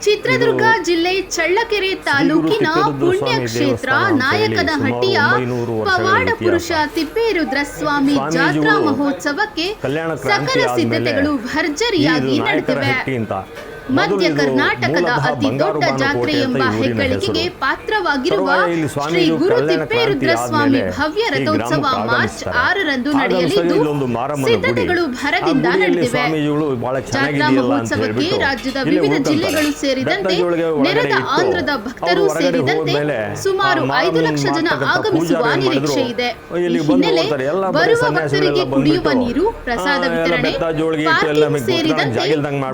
ಚಿತ್ರದುರ್ಗ ಜಿಲ್ಲೆ ಚಳ್ಳಕೆರೆ ತಾಲೂಕಿನ ಪುಣ್ಯಕ್ಷೇತ್ರ ನಾಯಕನಹಟ್ಟಿಯ ಪವಾಡ ಪುರುಷ ತಿಪ್ಪೇರುದ್ರಸ್ವಾಮಿ ಜಾತ್ರಾ ಮಹೋತ್ಸವಕ್ಕೆ ಸಕಲ ಸಿದ್ಧತೆಗಳು ಭರ್ಜರಿಯಾಗಿ ನಡೆದಿವೆ. ಮಧ್ಯ ಕರ್ನಾಟಕದ ಅತಿ ದೊಡ್ಡ ಜಾತ್ರೆ ಎಂಬ ಹೆಗ್ಗಳಿಕೆಗೆ ಪಾತ್ರವಾಗಿರುವ ಶ್ರೀ ಗುರು ತಿಪ್ಪೇರುದ್ರಸ್ವಾಮಿ ಭವ್ಯ ರಥೋತ್ಸವ ಮಾರ್ಚ್ 6ರಂದು ನಡೆಯಲಿದ್ದು ಸಿದ್ಧತೆಗಳು ಭರದಿಂದ ನಡೆದಿವೆ. ಜಾತ್ರಾ ಮಹೋತ್ಸವಕ್ಕೆ ರಾಜ್ಯದ ವಿವಿಧ ಜಿಲ್ಲೆಗಳು ಸೇರಿದಂತೆ ನೆರೆದ ಆಂಧ್ರದ ಭಕ್ತರು ಸೇರಿದಂತೆ ಸುಮಾರು 5 ಲಕ್ಷ ಜನ ಆಗಮಿಸುವ ನಿರೀಕ್ಷೆ ಇದೆ. ಈ ಹಿನ್ನೆಲೆ ಬರುವ ಭಕ್ತರಿಗೆ ಕುಡಿಯುವ ನೀರು, ಪ್ರಸಾದ ವಿತರಣೆ, ಪಾರ್ಕಿಂಗ್ ಸೇರಿದಂತೆ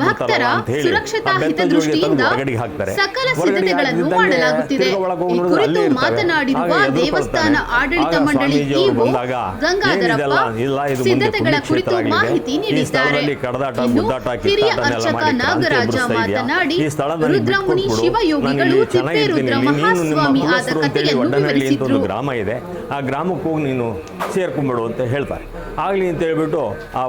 ಭಕ್ತರ ಸುರಕ್ಷತಾ ಹಿತದೃಷ್ಟಿಯಿಂದ ಸಕಲ ಸಿದ್ಧತೆಗಳನ್ನು ಮಾಡಲಾಗುತ್ತಿದೆ. ಈ ಕುರಿತು ಮಾತನಾಡಿರುವ ದೇವಸ್ಥಾನ ಆಡಳಿತ ಮಂಡಳಿ ಇಒ ಗಂಗಾಧರಪ್ಪ ಸಿದ್ಧತೆಗಳ ಕುರಿತು ಮಾಹಿತಿ ನೀಡಿದ್ದಾರೆ. ಇನ್ನು ಹಿರಿಯ ಅರ್ಚಕ ನಾಗರಾಜ ಮಾತನಾಡಿ, ರುದ್ರಮುನಿ ಶಿವಯೋಗಿಗಳು ತಿಪ್ಪೇರುದ್ರ ಮಹಾಸ್ವಾಮಿ ಆದ ಕಥೆಯನ್ನು ವಿವರಿಸಿದ್ರು. ಗ್ರಾಮ ಇದೆ, ಆ ಗ್ರಾಮಕ್ಕೆ ಹೋಗಿ ನೀನು ಸೇರ್ಕೊಂಡ್ಬಿಡು ಅಂತ ಹೇಳ್ತಾರೆ. ಆಗಲಿ ಅಂತ ಹೇಳ್ಬಿಟ್ಟು ಆ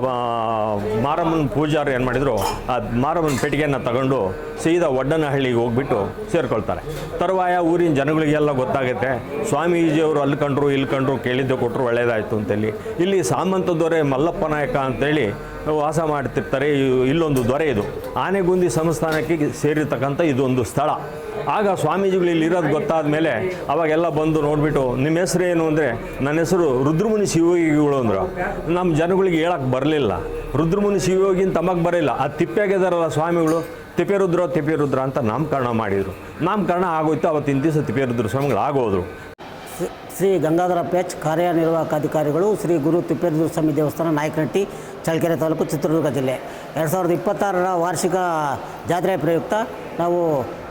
ಮಾರಮ್ಮನ ಪೂಜಾರಿ ಏನು ಮಾಡಿದ್ರು, ಆ ಮಾರಮ್ಮನ ಪೆಟ್ಟಿಗೆಯನ್ನು ತಗೊಂಡು ಸೀದಾ ಒಡ್ಡನಹಳ್ಳಿಗೆ ಹೋಗ್ಬಿಟ್ಟು ಸೇರ್ಕೊಳ್ತಾರೆ. ತರುವಾಯ ಊರಿನ ಜನಗಳಿಗೆಲ್ಲ ಗೊತ್ತಾಗುತ್ತೆ, ಸ್ವಾಮೀಜಿಯವರು ಅಲ್ಲಿ ಕಂಡ್ರು ಇಲ್ಲಿ ಕಂಡ್ರು, ಕೇಳಿದ್ದೆ ಕೊಟ್ಟರು ಒಳ್ಳೆಯದಾಯಿತು ಅಂತೇಳಿ. ಇಲ್ಲಿ ಸಾಮಂತ ದೊರೆ ಮಲ್ಲಪ್ಪ ನಾಯಕ ಅಂತೇಳಿ ವಾಸ ಮಾಡ್ತಿರ್ತಾರೆ. ಇಲ್ಲೊಂದು ದೊರೆ, ಇದು ಆನೆಗುಂದಿ ಸಂಸ್ಥಾನಕ್ಕೆ ಸೇರಿರ್ತಕ್ಕಂಥ ಇದೊಂದು ಸ್ಥಳ. ಆಗ ಸ್ವಾಮೀಜಿಗಳು ಇಲ್ಲಿ ಇರೋದು ಗೊತ್ತಾದ ಮೇಲೆ ಅವಾಗೆಲ್ಲ ಬಂದು ನೋಡಿಬಿಟ್ಟು, ನಿಮ್ಮ ಹೆಸರು ಏನು ಅಂದರೆ, ನನ್ನ ಹೆಸರು ರುದ್ರಮುನಿ ಶಿವಯೋಗಿಗಳು ಅಂದರು. ನಮ್ಮ ಜನಗಳಿಗೆ ಹೇಳಕ್ಕೆ ಬರಲಿಲ್ಲ, ರುದ್ರಮುನಿ ಶಿವಯೋಗಿ ಅಂತ ತಮಗೆ ಬರಲಿಲ್ಲ. ಆ ತಿಪ್ಪೆಗಿದಾರಲ್ಲ ಸ್ವಾಮಿಗಳು, ತಿಪ್ಪೇರುದ್ರ ಅಂತ ನಾಮಕರಣ ಮಾಡಿದರು. ನಾಮಕರಣ ಆಗೋಯ್ತು. ಅವತ್ತಿನ ದಿವಸ ತಿಪ್ಪೇರುದ್ರ ಸ್ವಾಮಿಗಳು ಆಗೋದ್ರು. ಶ್ರೀ ಗಂಗಾಧರಪ್ಪ ಎಚ್ ಕಾರ್ಯನಿರ್ವಾಹಕ ಅಧಿಕಾರಿಗಳು, ಶ್ರೀ ಗುರು ತಿಪ್ಪೇರುದ್ರ ಸ್ವಾಮಿ ದೇವಸ್ಥಾನ, ನಾಯಕನಹಟ್ಟಿ, ಚಳ್ಳಕೆರೆ ತಾಲೂಕು, ಚಿತ್ರದುರ್ಗ ಜಿಲ್ಲೆ. 2026ರ ವಾರ್ಷಿಕ ಜಾತ್ರೆ ಪ್ರಯುಕ್ತ ನಾವು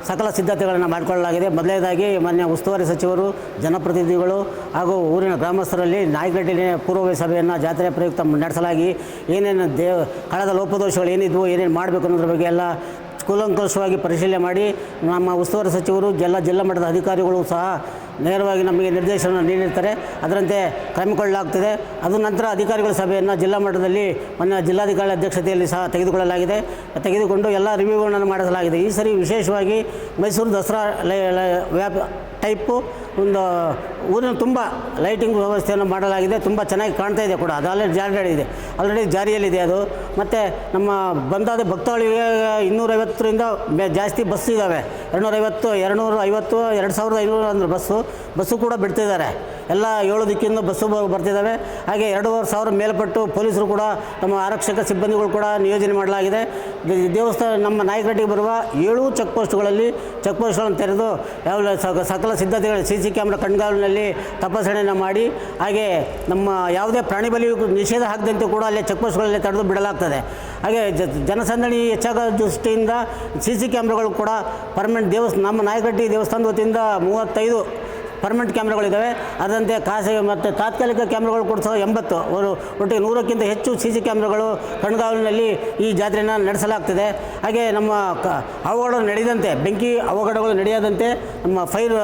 ಸಕಲ ಸಿದ್ಧತೆಗಳನ್ನು ಮಾಡಿಕೊಳ್ಳಲಾಗಿದೆ. ಮೊದಲನೇದಾಗಿ ಮಾನ್ಯ ಉಸ್ತುವಾರಿ ಸಚಿವರು, ಜನಪ್ರತಿನಿಧಿಗಳು ಹಾಗೂ ಊರಿನ ಗ್ರಾಮಸ್ಥರಲ್ಲಿ ನಾಯಕನಹಟ್ಟಿ ಪೂರ್ವಭಾವಿ ಸಭೆಯನ್ನು ಜಾತ್ರೆ ಪ್ರಯುಕ್ತ ನಡೆಸಲಾಗಿ ಏನೇನು ಕಳೆದ ಲೋಪದೋಷಗಳು ಏನಿದ್ವು, ಏನೇನು ಮಾಡಬೇಕು ಅನ್ನೋದ್ರ ಬಗ್ಗೆ ಎಲ್ಲ ಕೂಲಂಕಷವಾಗಿ ಪರಿಶೀಲನೆ ಮಾಡಿ ನಮ್ಮ ಉಸ್ತುವಾರಿ ಸಚಿವರು, ಜಿಲ್ಲಾ ಮಟ್ಟದ ಅಧಿಕಾರಿಗಳು ಸಹ ನೇರವಾಗಿ ನಮಗೆ ನಿರ್ದೇಶನ ನೀಡಿರ್ತಾರೆ. ಅದರಂತೆ ಕ್ರಮಗೊಳ್ಳಲಾಗ್ತದೆ. ಅದು ನಂತರ ಅಧಿಕಾರಿಗಳ ಸಭೆಯನ್ನು ಜಿಲ್ಲಾ ಮಟ್ಟದಲ್ಲಿ ಮೊನ್ನೆ ಜಿಲ್ಲಾಧಿಕಾರಿ ಅಧ್ಯಕ್ಷತೆಯಲ್ಲಿ ಸಹ ತೆಗೆದುಕೊಂಡು ಎಲ್ಲ ರಿವ್ಯೂಗಳನ್ನು ಮಾಡಲಾಗಿದೆ. ಈ ಸರಿ ವಿಶೇಷವಾಗಿ ಮೈಸೂರು ದಸರಾ ಟೈಪು ಒಂದು ಊರಿನ ತುಂಬ ಲೈಟಿಂಗ್ ವ್ಯವಸ್ಥೆಯನ್ನು ಮಾಡಲಾಗಿದೆ. ತುಂಬ ಚೆನ್ನಾಗಿ ಕಾಣ್ತಾ ಇದೆ ಕೂಡ. ಅದು ಆಲ್ರೆಡಿ ಜಾರಿಯಲ್ಲಿದೆ ಅದು. ಮತ್ತು ನಮ್ಮ ಬಂದಾದ ಭಕ್ತಾಳಿಗೆ 250ರಿಂದ ಜಾಸ್ತಿ ಬಸ್ ಇದ್ದಾವೆ. 250, 250, 2500 ಅಂದ್ರೆ ಬಸ್ಸು ಕೂಡ ಬಿಡ್ತಿದ್ದಾರೆ. ಎಲ್ಲ 7 ದಿಕ್ಕಿಂದ ಬಸ್ಸು ಬರ್ತಿದ್ದಾವೆ. ಹಾಗೆ 2500 ಮೇಲ್ಪಟ್ಟು ಪೊಲೀಸರು ಕೂಡ, ನಮ್ಮ ಆರಕ್ಷಕ ಸಿಬ್ಬಂದಿಗಳು ಕೂಡ ನಿಯೋಜನೆ ಮಾಡಲಾಗಿದೆ. ದೇವಸ್ಥಾನ ನಮ್ಮ ನಾಯಕನಹಟ್ಟಿಗೆ ಬರುವ 7 ಚೆಕ್ ಪೋಸ್ಟ್ಗಳನ್ನು ತೆರೆದು ಸಕಲ ಸಿದ್ಧತೆಗಳು, CC ಕ್ಯಾಮ್ರಾ ಕಣ್ಗಾವಲಿನಲ್ಲಿ ತಪಾಸಣೆಯನ್ನು ಮಾಡಿ, ಹಾಗೆ ನಮ್ಮ ಯಾವುದೇ ಪ್ರಾಣಿ ಬಲಿ ನಿಷೇಧ ಹಾಕದಂತೆ ಕೂಡ ಅಲ್ಲೇ ಚೆಕ್ ಪೋಸ್ಟ್ಗಳಲ್ಲಿ ತಡೆದು ಬಿಡಲಾಗ್ತದೆ. ಹಾಗೆ ಜನಸಂದಣಿ ಹೆಚ್ಚಾಗೋ ದೃಷ್ಟಿಯಿಂದ CC ಕ್ಯಾಮ್ರಾಗಳು ಕೂಡ ಪರ್ಮನೆಂಟ್ ನಮ್ಮ ನಾಯಕನಹಟ್ಟಿ ದೇವಸ್ಥಾನದ ವತಿಯಿಂದ 35 ಪರ್ಮನೆಂಟ್ ಕ್ಯಾಮ್ರಾಗಳಿದ್ದಾವೆ. ಅದರಂತೆ ಖಾಸಗಿ ಮತ್ತು ತಾತ್ಕಾಲಿಕ ಕ್ಯಾಮ್ರಾಗಳು ಕೂಡ ಸಹ 80, ಒಟ್ಟಿಗೆ 100ಕ್ಕಿಂತ ಹೆಚ್ಚು CC ಕ್ಯಾಮ್ರಾಗಳು ಕಣ್ಗಾವಲಿನಲ್ಲಿ ಈ ಜಾತ್ರೆಯನ್ನು ನಡೆಸಲಾಗ್ತದೆ. ಹಾಗೆ ನಮ್ಮ ಅವಘಡ ನಡೆದಂತೆ, ಬೆಂಕಿ ಅವಘಡಗಳು ನಡೆಯದಂತೆ ನಮ್ಮ ಫೈರ್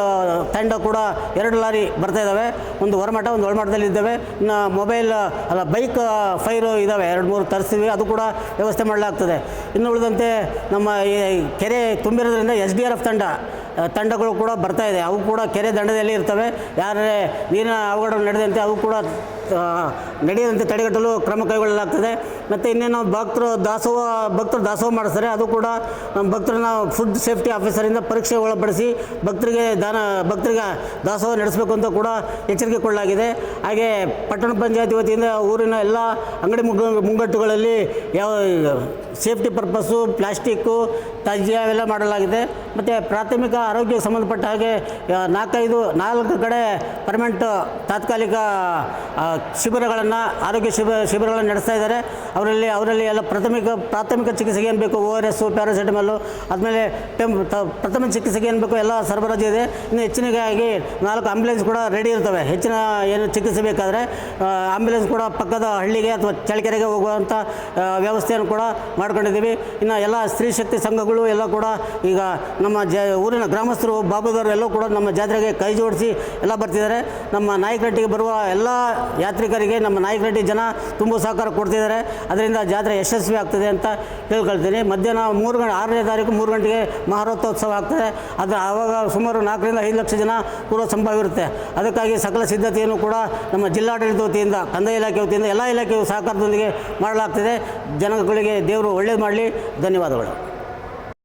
ತಂಡ ಕೂಡ 2 ಲಾರಿ ಬರ್ತಾಯಿದ್ದಾವೆ. ಒಂದು ಹೊರಮಠ, ಒಂದು ಒಳಮಠದಲ್ಲಿ ಇದ್ದಾವೆ. ಇನ್ನು ಬೈಕ್ ಫೈರು ಇದ್ದಾವೆ, 2-3 ತರಿಸ್ತೀವಿ. ಅದು ಕೂಡ ವ್ಯವಸ್ಥೆ ಮಾಡಲಾಗ್ತದೆ. ಇನ್ನು ಉಳಿದಂತೆ ನಮ್ಮ ಕೆರೆ ತುಂಬಿರೋದ್ರಿಂದ SDRF ತಂಡಗಳು ಕೂಡ ಬರ್ತಾಯಿದೆ. ಅವು ಕೂಡ ಕೆರೆ ದಂಡದಲ್ಲಿ ಇರ್ತವೆ. ಯಾರೇ ನೀರಿನ ಅವಘಡ ನಡೆದಂತೆ ಅವು ಕೂಡ ನಡೆಯದಂತೆ ತಡೆಗಟ್ಟಲು ಕ್ರಮ ಕೈಗೊಳ್ಳಲಾಗ್ತದೆ. ಮತ್ತು ಇನ್ನೇನು ಭಕ್ತರು ದಾಸೋಹ ಮಾಡಿಸ್ತಾರೆ. ಅದು ಕೂಡ ನಮ್ಮ ಭಕ್ತರನ್ನ ಫುಡ್ ಸೇಫ್ಟಿ ಆಫೀಸರಿಂದ ಪರೀಕ್ಷೆ ಒಳಪಡಿಸಿ ಭಕ್ತರಿಗೆ ದಾಸೋಹ ನಡೆಸಬೇಕು ಅಂತ ಕೂಡ ಎಚ್ಚರಿಕೆ ಕೊಡಲಾಗಿದೆ. ಹಾಗೆ ಪಟ್ಟಣ ಪಂಚಾಯತಿ ವತಿಯಿಂದ ಊರಿನ ಎಲ್ಲ ಅಂಗಡಿ ಮುಂಗಟ್ಟುಗಳಲ್ಲಿ ಯಾವ ಸೇಫ್ಟಿ ಪರ್ಪಸ್ಸು, ಪ್ಲಾಸ್ಟಿಕ್ಕು, ತ್ಯಾಜ್ಯ ಅವೆಲ್ಲ ಮಾಡಲಾಗಿದೆ. ಮತ್ತು ಪ್ರಾಥಮಿಕ ಆರೋಗ್ಯಕ್ಕೆ ಸಂಬಂಧಪಟ್ಟ ಹಾಗೆ 4 ಕಡೆ ಪರ್ಮನೆಂಟ್ ತಾತ್ಕಾಲಿಕ ಶಿಬಿರಗಳನ್ನು, ಆರೋಗ್ಯ ಶಿಬಿರಗಳನ್ನು ನಡೆಸ್ತಾ ಇದ್ದಾರೆ. ಅವರಲ್ಲಿ ಎಲ್ಲ ಪ್ರಾಥಮಿಕ ಚಿಕಿತ್ಸೆಗೆ ಏನು ಬೇಕು, ORS, ಪ್ಯಾರಾಸಿಟಮಲ್ಲು, ಆದಮೇಲೆ ಪ್ರಥಮ ಚಿಕಿತ್ಸೆಗೆ ಏನು ಬೇಕು ಎಲ್ಲ ಸರಬರಾಜು ಇದೆ. ಇನ್ನು ಹೆಚ್ಚಿನಗಾಗಿ 4 ಆಂಬ್ಯುಲೆನ್ಸ್ ಕೂಡ ರೆಡಿ ಇರ್ತವೆ. ಹೆಚ್ಚಿನ ಏನು ಚಿಕಿತ್ಸೆ ಬೇಕಾದರೆ ಆಂಬ್ಯುಲೆನ್ಸ್ ಕೂಡ ಪಕ್ಕದ ಹಳ್ಳಿಗೆ ಅಥವಾ ಚಳ್ಳಕೆರೆಗೆ ಹೋಗುವಂಥ ವ್ಯವಸ್ಥೆಯನ್ನು ಕೂಡ ಮಾಡ್ಕೊಂಡಿದ್ದೀವಿ. ಇನ್ನು ಎಲ್ಲ ಸ್ತ್ರೀ ಶಕ್ತಿ ಸಂಘಗಳು ಎಲ್ಲ ಕೂಡ ಈಗ ನಮ್ಮ ಊರಿನ ಗ್ರಾಮಸ್ಥರು ಬಾಬುದವರು ಎಲ್ಲೂ ಕೂಡ ನಮ್ಮ ಜಾತ್ರೆಗೆ ಕೈ ಜೋಡಿಸಿ ಎಲ್ಲ ಬರ್ತಿದ್ದಾರೆ. ನಮ್ಮ ನಾಯಕನಹಟ್ಟಿಗೆ ಬರುವ ಎಲ್ಲ ಯಾತ್ರಿಕರಿಗೆ ನಮ್ಮ ನಾಯಕನಹಟ್ಟಿ ಜನ ತುಂಬ ಸಹಕಾರ ಕೊಡ್ತಿದ್ದಾರೆ. ಅದರಿಂದ ಜಾತ್ರೆ ಯಶಸ್ವಿ ಆಗ್ತದೆ ಅಂತ ಕೇಳ್ಕೊಳ್ತೀನಿ. ಮಧ್ಯಾಹ್ನ 6ನೇ ತಾರೀಕು 3 ಗಂಟೆಗೆ ಮಹಾರಥೋತ್ಸವ ಆಗ್ತದೆ. ಅದು ಆವಾಗ ಸುಮಾರು 4 ರಿಂದ 5 ಲಕ್ಷ ಜನ ಪೂರ್ವ ಸಂಭವ ಇರುತ್ತೆ. ಅದಕ್ಕಾಗಿ ಸಕಲ ಸಿದ್ಧತೆಯನ್ನು ಕೂಡ ನಮ್ಮ ಜಿಲ್ಲಾಡಳಿತ ವತಿಯಿಂದ, ಕಂದಾಯ ಇಲಾಖೆ ವತಿಯಿಂದ ಎಲ್ಲ ಇಲಾಖೆಯು ಸಹಕಾರದೊಂದಿಗೆ ಮಾಡಲಾಗ್ತದೆ. ಜನಗಳಿಗೆ ದೇವರು ಒಳ್ಳೇದು ಮಾಡಲಿ. ಧನ್ಯವಾದಗಳು.